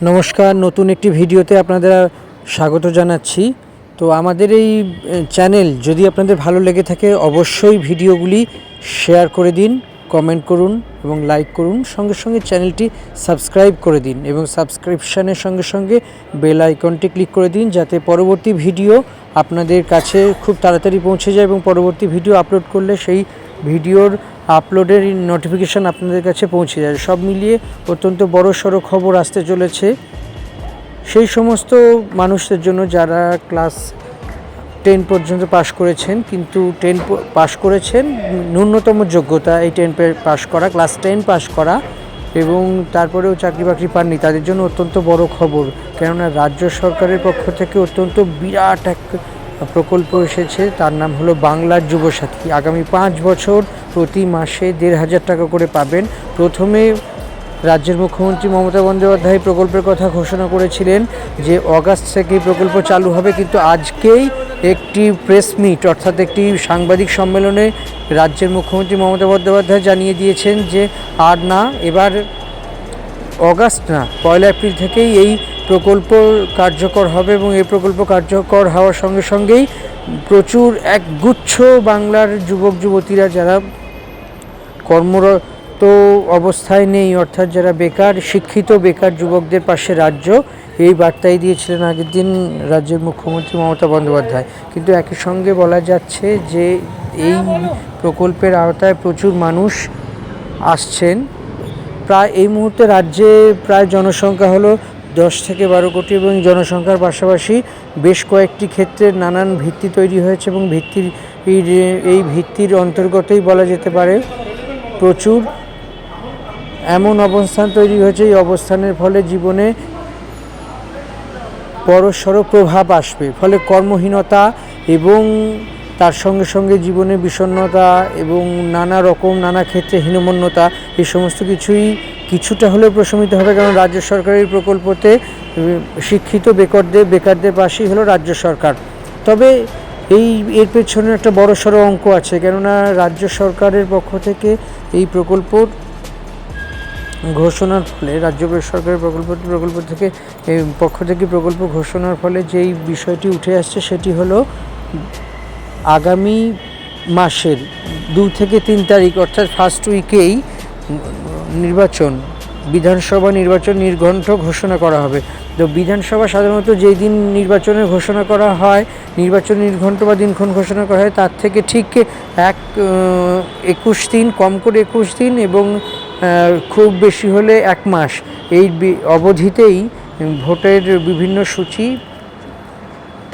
নমস্কার, নতুন একটি ভিডিওতে আপনাদের স্বাগত জানাচ্ছি। তো আমাদের এই চ্যানেল যদি আপনাদের ভালো লেগে থাকে অবশ্যই ভিডিওগুলি শেয়ার করে দিন, কমেন্ট করুন এবং লাইক করুন। সঙ্গে সঙ্গে চ্যানেলটি সাবস্ক্রাইব করে দিন এবং সাবস্ক্রিপশানের সঙ্গে সঙ্গে বেল আইকনটি ক্লিক করে দিন, যাতে পরবর্তী ভিডিও আপনাদের কাছে খুব তাড়াতাড়ি পৌঁছে যায় এবং পরবর্তী ভিডিও আপলোড করলে সেই ভিডিওর আপলোডের নোটিফিকেশান আপনাদের কাছে পৌঁছে যায়। সব মিলিয়ে অত্যন্ত বড়সড় খবর আসতে চলেছে সেই সমস্ত মানুষদের জন্য যারা ক্লাস 10 পর্যন্ত পাশ করেছেন, কিন্তু 10 পাশ করেছেন, ন্যূনতম যোগ্যতা এই 10 পাশ করা, ক্লাস 10 পাশ করা এবং তারপরেও চাকরি বাকরি পাননি, তাদের জন্য অত্যন্ত বড় খবর। কেননা রাজ্য সরকারের পক্ষ থেকে অত্যন্ত বিরাট এক প্রকল্প এসেছে, তার নাম হলো বাংলার যুবসাথী। আগামী 5 বছর প্রতি মাসে 1,500 টাকা করে পাবেন। প্রথমে রাজ্যের মুখ্যমন্ত্রী মমতা বন্দ্যোপাধ্যায় প্রকল্পের কথা ঘোষণা করেছিলেন যে অগাস্ট থেকে প্রকল্প চালু হবে, কিন্তু আজকেই একটি প্রেস মিট অর্থাৎ একটি সাংবাদিক সম্মেলনে রাজ্যের মুখ্যমন্ত্রী মমতা বন্দ্যোপাধ্যায় জানিয়ে দিয়েছেন যে আর না, এবার অগাস্ট না, 1 এপ্রিল থেকেই এই প্রকল্প কার্যকর হবে এবং এই প্রকল্প কার্যকর হওয়ার সঙ্গে সঙ্গেই প্রচুর একগুচ্ছ বাংলার যুবক যুবতীরা যারা কর্মরত অবস্থায় নেই, অর্থাৎ যারা বেকার, শিক্ষিত বেকার যুবকদের পাশে রাজ্য, এই বার্তাই দিয়েছিলেন আগের দিন রাজ্যের মুখ্যমন্ত্রী মমতা বন্দ্যোপাধ্যায়। কিন্তু একই সঙ্গে বলা যাচ্ছে যে এই প্রকল্পের আওতায় প্রচুর মানুষ আসছেন। প্রায় এই মুহূর্তে রাজ্যে প্রায় জনসংখ্যা হলো 10 থেকে 12 কোটি এবং জনসংখ্যার পাশাপাশি বেশ কয়েকটি ক্ষেত্রে নানান ভিত্তি তৈরি হয়েছে এবং এই ভিত্তির অন্তর্গতই বলা যেতে পারে প্রচুর এমন অবস্থান তৈরি হয়েছে, এই অবস্থানের ফলে জীবনে বড়সড় প্রভাব আসবে। ফলে কর্মহীনতা এবং তার সঙ্গে সঙ্গে জীবনে বিষণ্ণতা এবং নানা ক্ষেত্রে হীনমন্যতা, এই সমস্ত কিছুই কিছুটা হলেও প্রশমিত হবে। কারণ রাজ্য সরকারের প্রকল্পতে শিক্ষিত বেকারদের পাশেই হলো রাজ্য সরকার। তবে এর পেছনে একটা বড়সড় অঙ্ক আছে, কেননা রাজ্য সরকারের পক্ষ থেকে এই প্রকল্পর ঘোষণার ফলে, রাজ্য সরকারের প্রকল্প থেকে প্রকল্প ঘোষণার ফলে যেই বিষয়টি উঠে আসছে সেটি হলো আগামী মাসের 2 থেকে 3 তারিখ অর্থাৎ ফার্স্ট উইকেই বিধানসভা নির্বাচন নির্ঘণ্ট ঘোষণা করা হবে। তো বিধানসভা সাধারণত যেই দিন নির্বাচনের ঘোষণা করা হয়, নির্বাচন নির্ঘণ্ট বা দিনক্ষণ ঘোষণা করা হয়, তার থেকে ঠিক 21 দিন, কম করে 21 দিন এবং খুব বেশি হলে 1 মাস, এই অবধিতেই ভোটের বিভিন্ন সূচি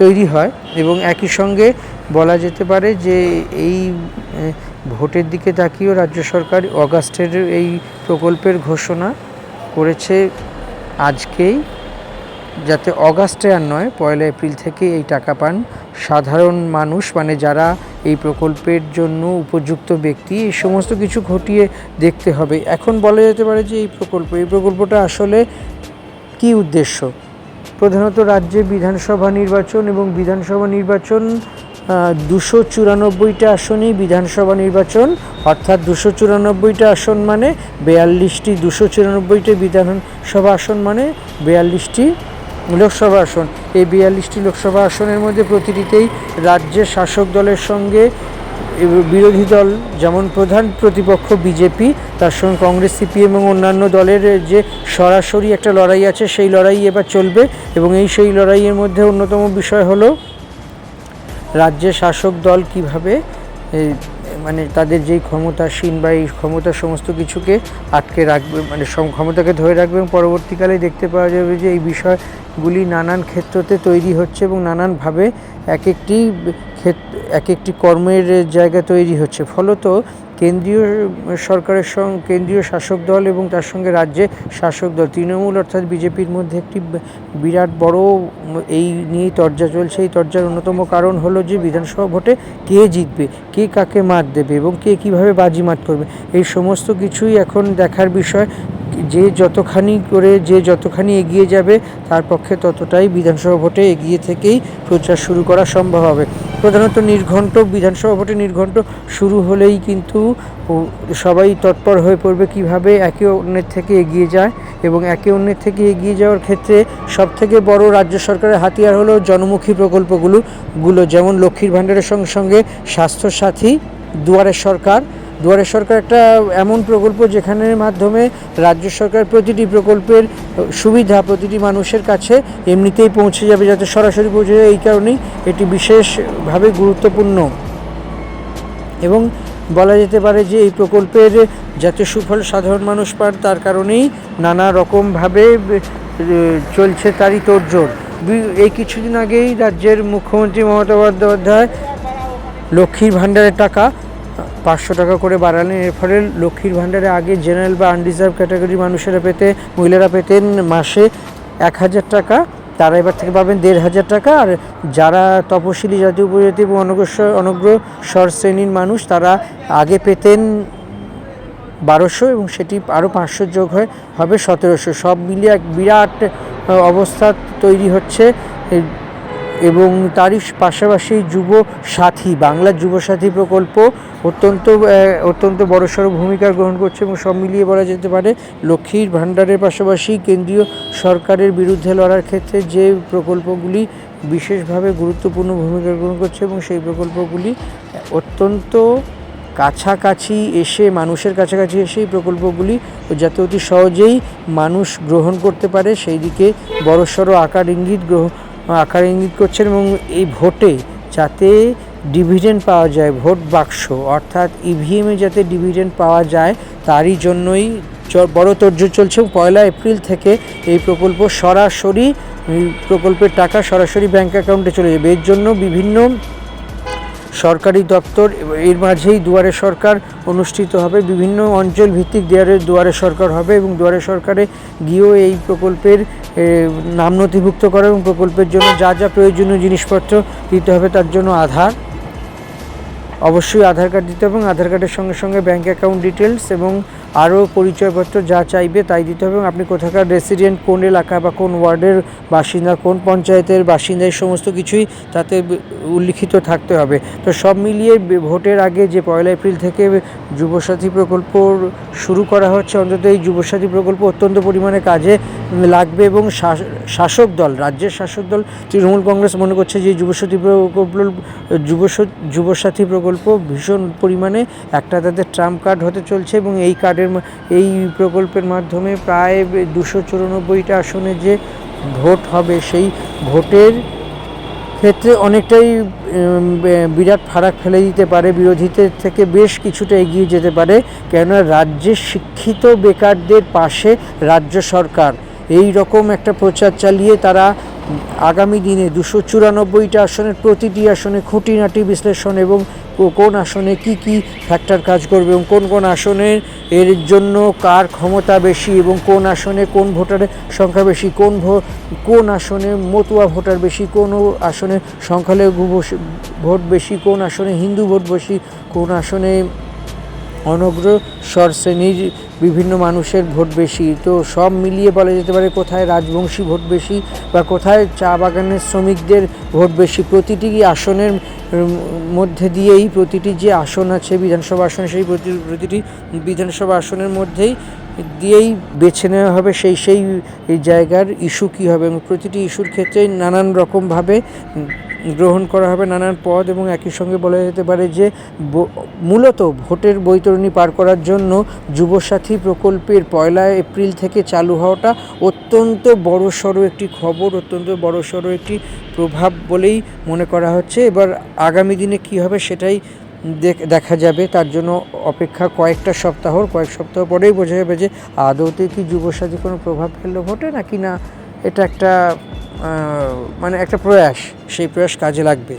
তৈরি হয়। এবং একই সঙ্গে বলা যেতে পারে যে এই ভোটের দিকে তাকিয়েও রাজ্য সরকার অগাস্টের এই প্রকল্পের ঘোষণা করেছে আজকেই, যাতে অগাস্টে আর নয় 1 এপ্রিল থেকে এই টাকা পান সাধারণ মানুষ, মানে যারা এই প্রকল্পের জন্য উপযুক্ত ব্যক্তি। এই সমস্ত কিছু খতিয়ে দেখতে হবে। এখন বলা যেতে পারে যে এই প্রকল্পটা আসলে কী উদ্দেশ্য। প্রধানত রাজ্যে বিধানসভা নির্বাচন এবং বিধানসভা নির্বাচন 294টা আসনেই বিধানসভা নির্বাচন, অর্থাৎ 294টা আসন মানে 42টি, 294টি বিধানসভা আসন মানে 42টি লোকসভা আসন। এই 42টি লোকসভা আসনের মধ্যে প্রতিটিতেই রাজ্যের শাসক দলের সঙ্গে বিরোধী দল, যেমন প্রধান প্রতিপক্ষ বিজেপি, তার সঙ্গে কংগ্রেস, সিপিএম এবং অন্যান্য দলের যে সরাসরি একটা লড়াই আছে, সেই লড়াই এবার চলবে। এবং সেই লড়াইয়ের মধ্যে অন্যতম বিষয় হলো রাজ্যের শাসক দল কিভাবে মানে তাদের যেই ক্ষমতাসীন বা এই ক্ষমতার সমস্ত কিছুকে আটকে রাখবে, মানে ক্ষমতাকে ধরে রাখবে। এবং পরবর্তীকালে দেখতে পাওয়া যাবে যে এই বিষয়গুলি নানান ক্ষেত্রতে তৈরি হচ্ছে এবং নানানভাবে এক একটি কর্মের জায়গা তৈরি হচ্ছে। ফলত কেন্দ্রীয় সরকারের কেন্দ্রীয় শাসক দল এবং তার সঙ্গে রাজ্যে শাসক দল তৃণমূল অর্থাৎ বিজেপির মধ্যে একটি বিরাট বড় এই নিয়েই তরজা চলছে। এই তরজার অন্যতম কারণ হলো যে বিধানসভা ভোটে কে জিতবে, কে কাকে মাত দেবে এবং কে কীভাবে বাজিমাত করবে, এই সমস্ত কিছুই এখন দেখার বিষয়। যে যতখানি এগিয়ে যাবে তার পক্ষে ততটাই বিধানসভা ভোটে এগিয়ে থেকেই প্রচার শুরু করা সম্ভব হবে। প্রধানত বিধানসভা ভোটে নির্ঘণ্ট শুরু হলেই কিন্তু সবাই তৎপর হয়ে পড়বে কীভাবে একে অন্যের থেকে এগিয়ে যায় এবং একে অন্যের থেকে এগিয়ে যাওয়ার ক্ষেত্রে সবথেকে বড় রাজ্য সরকারের হাতিয়ার হলো জনমুখী প্রকল্পগুলো, যেমন লক্ষ্মীর ভাণ্ডারের সঙ্গে সঙ্গে স্বাস্থ্যসাথী, দুয়ারে সরকার একটা এমন প্রকল্প যেখানের মাধ্যমে রাজ্য সরকার প্রতিটি প্রকল্পের সুবিধা প্রতিটি মানুষের কাছে এমনিতেই পৌঁছে যাবে, যাতে সরাসরি পৌঁছে যায়। এই কারণেই এটি বিশেষভাবে গুরুত্বপূর্ণ এবং বলা যেতে পারে যে এই প্রকল্পের যাতে সুফল সাধারণ মানুষ পান তার কারণেই নানা রকমভাবে চলছে তারই তোড়জোড়। এই কিছুদিন আগেই রাজ্যের মুখ্যমন্ত্রী মমতা বন্দ্যোপাধ্যায় লক্ষ্মীর ভাণ্ডারের টাকা 500 টাকা করে বাড়ালেন। এর ফলে লক্ষ্মীর ভাণ্ডারে আগে জেনারেল বা আনরিজার্ভ ক্যাটাগরি মহিলারা পেতেন মাসে 1000 টাকা, তারা এবার থেকে পাবেন 1500 টাকা। আর যারা তপশিলি জাতি উপজাতি এবং অনগ্রসর শ্রেণীর মানুষ তারা আগে পেতেন 1200 এবং সেটি আরও 500 যোগ হবে 1700। সব মিলিয়ে এক বিরাট অবস্থা তৈরি হচ্ছে। এবং তারই পাশাপাশি বাংলার যুবসাথী প্রকল্প অত্যন্ত বড়সড় ভূমিকা গ্রহণ করছে এবং সব মিলিয়ে বলা যেতে পারে লক্ষ্মীর ভাণ্ডারের পাশাপাশি কেন্দ্রীয় সরকারের বিরুদ্ধে লড়ার ক্ষেত্রে যে প্রকল্পগুলি বিশেষভাবে গুরুত্বপূর্ণ ভূমিকা গ্রহণ করছে এবং সেই প্রকল্পগুলি অত্যন্ত মানুষের কাছাকাছি এসে এই প্রকল্পগুলি যাতে অতি সহজেই মানুষ গ্রহণ করতে পারে সেই দিকে বড়সড় আকার ইঙ্গিত করছেন। এবং এই ভোটে যাতে ডিভিডেন্ড পাওয়া যায়, ভোট বাক্স অর্থাৎ ইভিএমে যাতে ডিভিডেন্ড পাওয়া যায় তারই জন্যই বড় তোড়জোড় চলছে। 1 এপ্রিল থেকে এই প্রকল্পের টাকা সরাসরি ব্যাঙ্ক অ্যাকাউন্টে চলে যাবে। এর জন্য বিভিন্ন সরকারি দপ্তর, এর মাঝেই দুয়ারে সরকার অনুষ্ঠিত হবে, বিভিন্ন অঞ্চল ভিত্তিক দুয়ারে সরকার হবে এবং দুয়ারে সরকারে গিয়েও এই প্রকল্পের নাম নথিভুক্ত করা এবং প্রকল্পের জন্য যা প্রয়োজনীয় জিনিসপত্র দিতে হবে তার জন্য অবশ্যই আধার কার্ড দিতে হবে এবং আধার কার্ডের সঙ্গে সঙ্গে ব্যাঙ্ক অ্যাকাউন্ট ডিটেলস এবং আরও পরিচয়পত্র যা চাইবে তাই দিতে হবে এবং আপনি কোথাকার রেসিডেন্ট, কোন এলাকা বা কোন ওয়ার্ডের বাসিন্দা, কোন পঞ্চায়েতের বাসিন্দা, এই সমস্ত কিছুই তাতে উল্লিখিত থাকতে হবে। তো সব মিলিয়ে ভোটের আগে যে 1 এপ্রিল থেকে যুবসাথী প্রকল্প শুরু করা হচ্ছে, অন্তত এই যুবসাথী প্রকল্প অত্যন্ত পরিমাণে কাজে লাগবে এবং রাজ্যের শাসক দল তৃণমূল কংগ্রেস মনে করছে যে যুবসাথী প্রকল্প ভীষণ পরিমাণে একটা তাদের ট্রাম্প কার্ড হতে চলছে এবং এই প্রকল্পের মাধ্যমে প্রায় 294টা আসনে যে ভোট হবে সেই ভোটের ক্ষেত্রে অনেকটাই বিরাট ফারাক ফেলে দিতে পারে, বিরোধীদের থেকে বেশ কিছুটা এগিয়ে যেতে পারে। কেননা রাজ্যের শিক্ষিত বেকারদের পাশে রাজ্য সরকার এই রকম একটা প্রচার চালিয়ে তারা আগামী দিনে 294টা আসনের প্রতিটি আসনে খুঁটিনাটি বিশ্লেষণ এবং কোন আসনে কি ফ্যাক্টর কাজ করবে এবং কোন আসনের এর জন্য কার ক্ষমতা বেশি এবং কোন আসনে কোন ভোটারের সংখ্যা বেশি, কোন আসনে মতুয়া ভোটার বেশি, কোন আসনে সংখ্যালঘু ভোট বেশি, কোন আসনে হিন্দু ভোট বেশি, কোন আসনে অনগ্রসর শ্রেণীর বিভিন্ন মানুষের ভোট বেশি। তো সব মিলিয়ে বলা যেতে পারে কোথায় রাজবংশী ভোট বেশি বা কোথায় চা বাগানের শ্রমিকদের ভোট বেশি। প্রতিটি আসনের মধ্যে দিয়েই প্রতিটি যে আসন আছে বিধানসভা আসন, সেই প্রতিটি বিধানসভা আসনের মধ্যেই দিয়েই বেছে নেওয়া হবে সেই জায়গার ইস্যু কী হবে এবং প্রতিটি ইস্যুর ক্ষেত্রে নানান রকমভাবে গ্রহণ করা হবে নানান পদ এবং একই সঙ্গে বলা যেতে পারে যে মূলত ভোটের বৈতরণী পার করার জন্য যুবসাথী প্রকল্পের 1 এপ্রিল থেকে চালু হওয়াটা অত্যন্ত বড়সড় একটি খবর, অত্যন্ত বড়সড় একটি প্রভাব বলেই মনে করা হচ্ছে। এবার আগামী দিনে কী হবে সেটাই দেখা যাবে, তার জন্য অপেক্ষা কয়েক সপ্তাহ পরেই বোঝা যাবে যে আদৌতে কি যুবসাথী কোনো প্রভাব ফেললো ভোটে নাকি না এটা একটা একটা প্রয়াস, সেই প্রয়াস কাজে লাগবে।